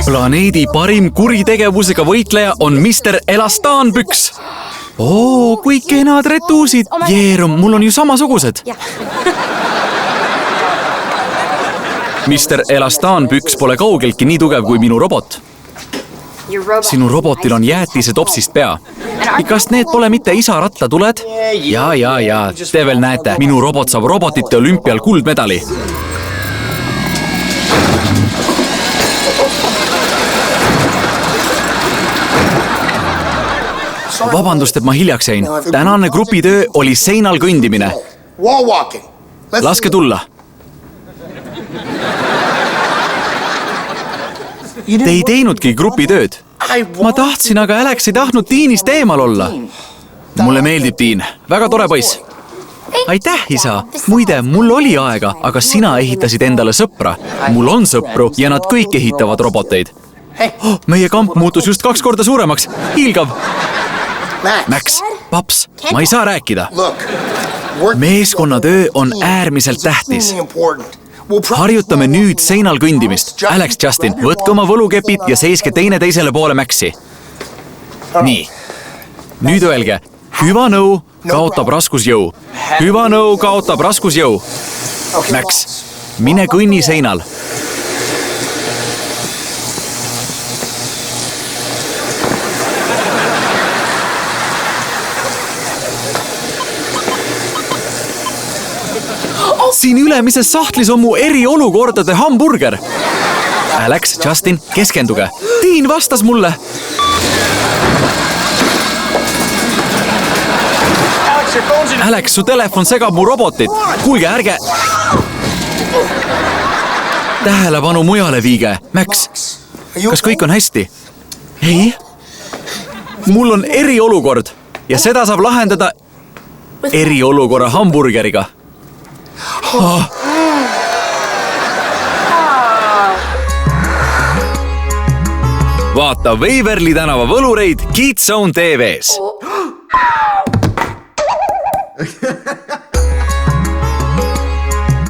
Planeedi parim kuritegevusega võitleja on Mr. Elastanpüks. Oo, kui kenad retuusid. Jeerum, mul on ju samasugused. Mr. Elastanpüks pole kaugeltki nii tugev kui minu robot. Sinu robotil on jäätise topsist pea. Kas need pole mitte isa rattatuled? Ja. Te veel näete, minu robot saab robotite olümpial kuldmedali. Vabandust, et ma hiljaks jäin. Tänane grupitöö oli seinal kõndimine. Laske tulla. Te ei teinudki grupitööd. Ma tahtsin, aga Alex ei tahtnud Tiinist eemal olla. Mulle meeldib Tiin. Väga tore poiss. Aitäh, isa. Muide, mul oli aega, aga sina ehitasid endale sõpra. Mul on sõpru ja nad kõik ehitavad roboteid. Meie kamp muutus just 2 korda suuremaks. Hiilgav. Max, paps, ma ei saa rääkida. Meeskonnatöö on äärmiselt tähtis. Harjutame nüüd seinal kõndimist. Alex, Justin, võtke oma võlukepid ja seiske teineteisele poole Maxi. Nii. Nüüd öelge, hüva nõu kaotab raskusjõu. Hüva nõu kaotab raskusjõu. Max, mine kõnni seinal. Siin ülemises sahtlis on mu eriolukordade hamburger. Alex, Justin, keskenduge. Tiin vastas mulle. Alex, su telefon segab mu robotit. Kuulge, ärge. Tähelepanu mujale viige. Max, kas kõik on hästi? Ei. Mul on eriolukord ja seda saab lahendada eriolukorra hamburgeriga. Vaata Waverly tänava võlureid Kids Zone TV-s.